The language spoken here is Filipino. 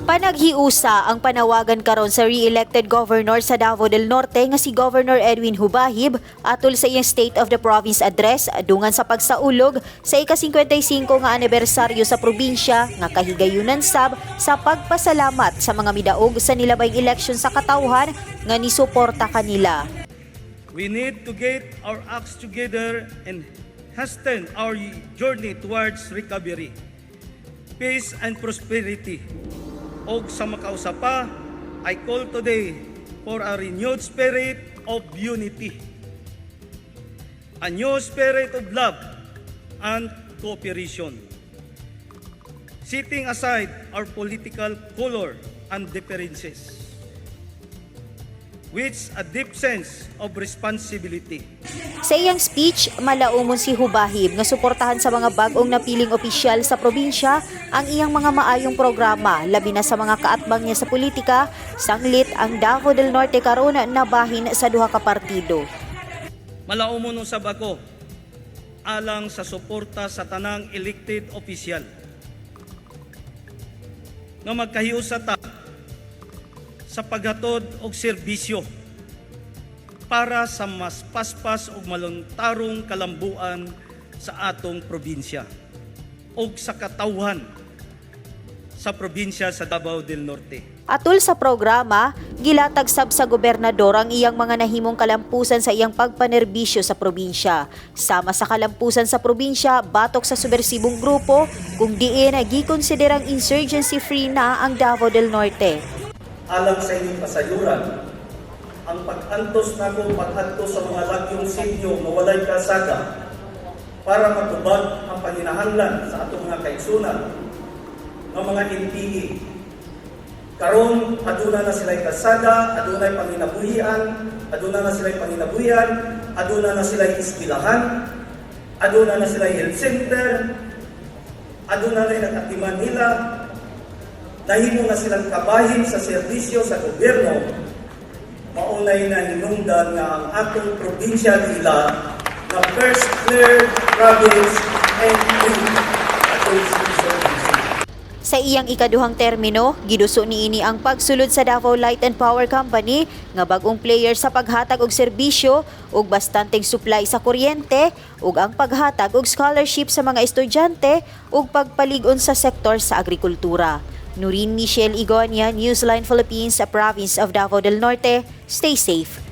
Panaghiusa ang panawagan karon sa re-elected governor sa Davao del Norte nga si Governor Edwin Hubahib atol sa iyang State of the Province address dungan sa pagsaulog sa ika-55 nga anibersaryo sa probinsya nga kahigayunan sab sa pagpasalamat sa mga midaog sa nilabay eleksyon sa katawhan nga nisuporta kanila. We need to get our acts together and hasten our journey towards recovery, peace and prosperity. O sa makausapa, I call today for a renewed spirit of unity, a new spirit of love and cooperation, setting aside our political color and differences, with a deep sense of responsibility. Sa iyang speech, malaumon si Hubahib nga suportahan sa mga bagong napiling opisyal sa probinsya ang iyang mga maayong programa, labi na sa mga kaatbang niya sa politika, sanglit ang Davao del Norte karon na bahin sa duha ka partido. Malaumon usab ako alang sa suporta sa tanang elected opisyal nga magkahiusa ta sa paghatod og serbisyo para sa mas paspas ug maluntarong kalambuan sa atong probinsya ug sa katawhan sa probinsya sa Davao del Norte. Atol sa programa, gilatag sab sa gobernador ang iyang mga nahimong kalampusan sa iyang pagpanerbisyo sa probinsya. Sama sa kalampusan sa probinsya, batok sa subversibong grupo kung diin gikonsiderang insurgency-free na ang Davao del Norte. Alang sa inyong kasayuran, ang pag-antos nako pag-antos sa mga lagyong sinyo na walay kasada para matubag ang panginahanglan sa atong mga kaigsunan ng mga NPA. Karon aduna na sila'y kasada, aduna'y panginabuhian, aduna na sila'y iskilahan, aduna na sila'y health center, aduna na nakatiman nila, nahimo na silang kabahin sa serbisyo sa gobyerno. Maunay na hinungdan nga ang atong probinsya nila na first cleared province and free atong insurgency. Sa iyang ikaduhang termino, giduso niini ang pagsulod sa Davao Light and Power Company nga bagong player sa paghatag og serbisyo ug bastanteng supply sa kuryente ug ang paghatag og scholarship sa mga estudyante ug pagpalig-on sa sektor sa agrikultura. Nurin Michelle Igonia, Newsline Philippines, sa Province of Davao del Norte. Stay safe.